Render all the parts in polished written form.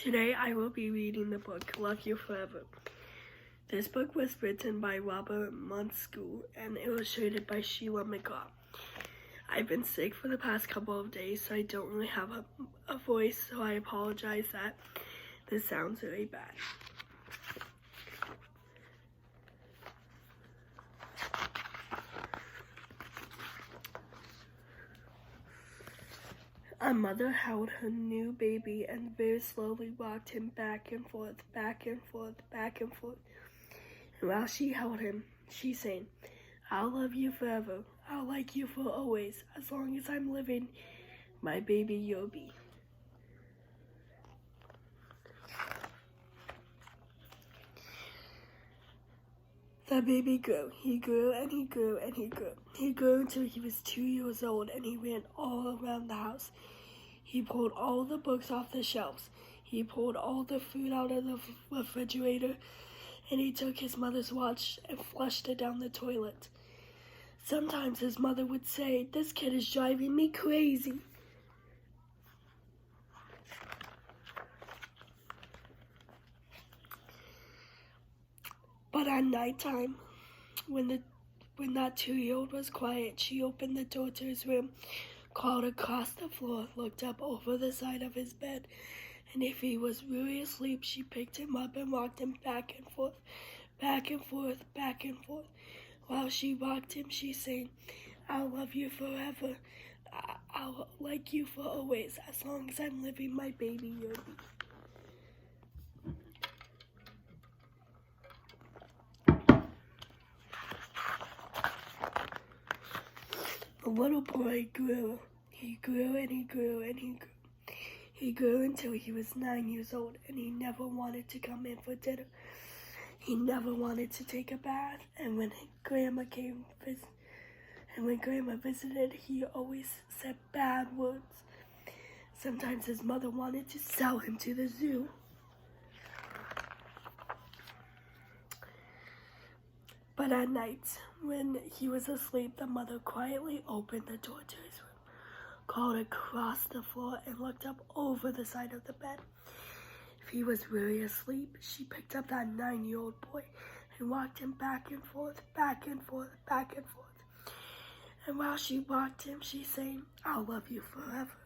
Today I will be reading the book Love You Forever. This book was written by Robert Munschool and illustrated by Sheila McGraw. I've been sick for the past couple of days, so I don't really have a voice, so I apologize that this sounds really bad. A mother held her new baby and very slowly rocked him back and forth, back and forth, back and forth. And while she held him, she sang, "I'll love you forever. I'll like you for always. As long as I'm living, my baby you'll be." The baby grew. He grew and he grew and he grew. He grew until he was 2 years old and he ran all around the house. He pulled all the books off the shelves. He pulled all the food out of the refrigerator, and he took his mother's watch and flushed it down the toilet. Sometimes his mother would say, "This kid is driving me crazy." But at nighttime, when that 2-year-old was quiet, she opened the door to his room, crawled across the floor, looked up over the side of his bed, and if he was really asleep, she picked him up and rocked him back and forth, back and forth, back and forth. While she rocked him, she sang, "I'll love you forever. I'll like you for always. As long as I'm living, my baby, you'll be." The little boy grew. He grew and he grew and he grew. He grew until he was 9 years old, and he never wanted to come in for dinner. He never wanted to take a bath, and when Grandma visited, he always said bad words. Sometimes his mother wanted to sell him to the zoo. But at night, when he was asleep, the mother quietly opened the door to his room, crawled across the floor, and looked up over the side of the bed. If he was really asleep, she picked up that 9-year-old boy and rocked him back and forth, back and forth, back and forth. And while she rocked him, she sang, "I'll love you forever.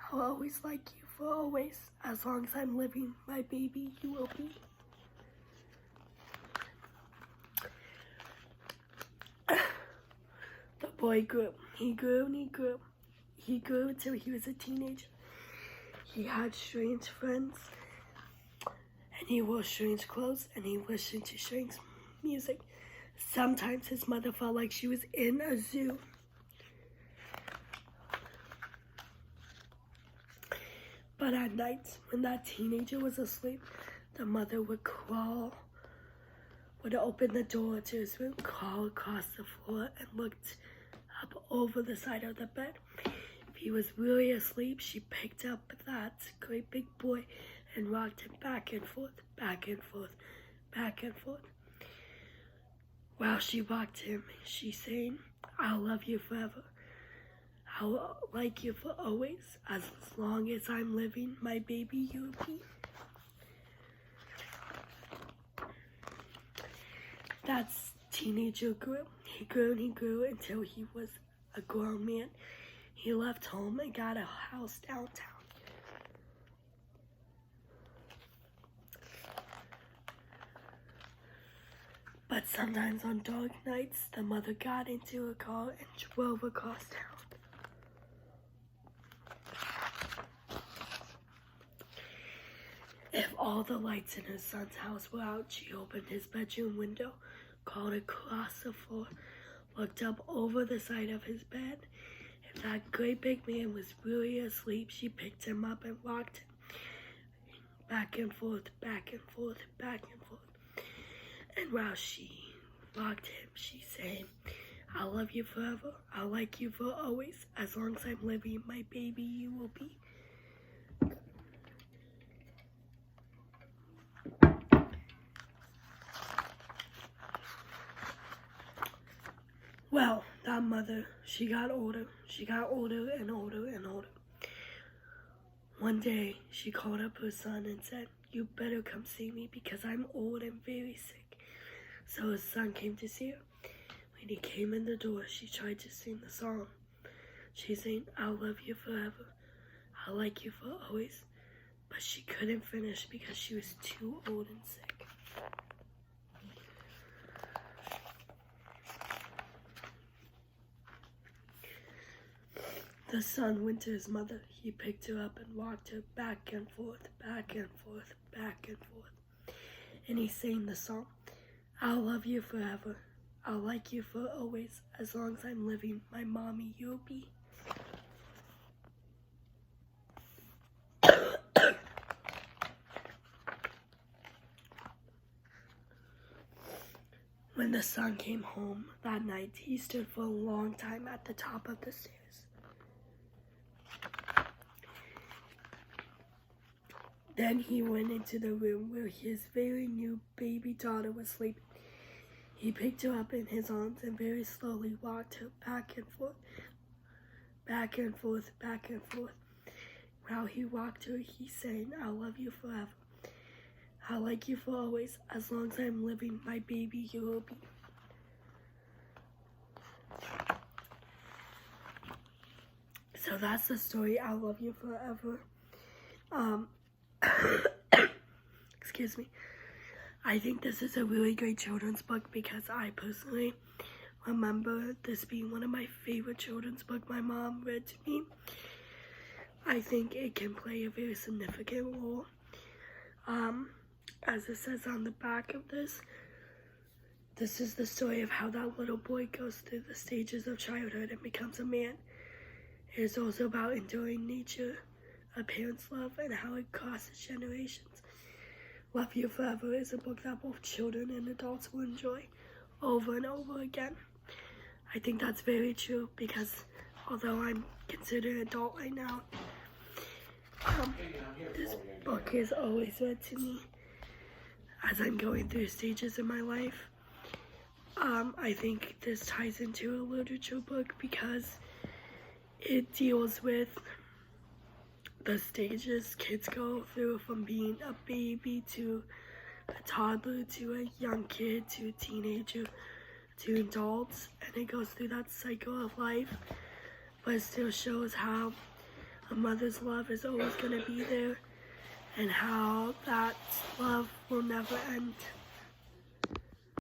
I'll always like you for always. As long as I'm living, my baby you will be." The boy grew. He grew and he grew. He grew until he was a teenager. He had strange friends, and he wore strange clothes, and he listened to strange music. Sometimes his mother felt like she was in a zoo. But at night, when that teenager was asleep, the mother would open the door to his room, crawl across the floor, and looked up over the side of the bed. If he was really asleep, she picked up that great big boy and rocked him back and forth, back and forth, back and forth. While she rocked him, she sang, "I'll love you forever. I'll like you for always. As long as I'm living, my baby you'll be." That teenager grew. He grew and he grew until he was a grown man. He left home and got a house downtown. But sometimes on dark nights, the mother got into a car and drove across town. If all the lights in her son's house were out, she opened his bedroom window, crawled across the floor, looked up over the side of his bed. If that great big man was really asleep, she picked him up and rocked him back and forth, back and forth, back and forth. And while she rocked him, she sang, "I'll love you forever. I'll like you for always. As long as I'm living, my baby you will be." Well, that mother, she got older. She got older and older and older. One day, she called up her son and said, "You better come see me because I'm old and very sick." So his son came to see her. When he came in the door, she tried to sing the song. She sang, "I'll love you forever. I'll like you for always." But she couldn't finish because she was too old and sick. The son went to his mother. He picked her up and walked her back and forth, back and forth, back and forth. And he sang the song, "I'll love you forever. I'll like you for always. As long as I'm living, my mommy you'll be." When the son came home that night, he stood for a long time at the top of the stairs. Then he went into the room where his very new baby daughter was sleeping. He picked her up in his arms and very slowly walked her back and forth, back and forth, back and forth. While he walked her, he sang, "I'll love you forever. I'll like you for always. As long as I'm living, my baby you will be." So that's the story, "I'll love you forever." Excuse me. I think this is a really great children's book because I personally remember this being one of my favorite children's books my mom read to me. I think it can play a very significant role. As it says on the back of this is the story of how that little boy goes through the stages of childhood and becomes a man. It is also about enduring nature, a parent's love, and how it crosses generations. Love You Forever is a book that both children and adults will enjoy over and over again. I think that's very true because although I'm considered an adult right now, this book is always read to me as I'm going through stages in my life. I think this ties into a literature book because it deals with the stages kids go through from being a baby to a toddler to a young kid to a teenager to adults, and it goes through that cycle of life, but it still shows how a mother's love is always going to be there and how that love will never end.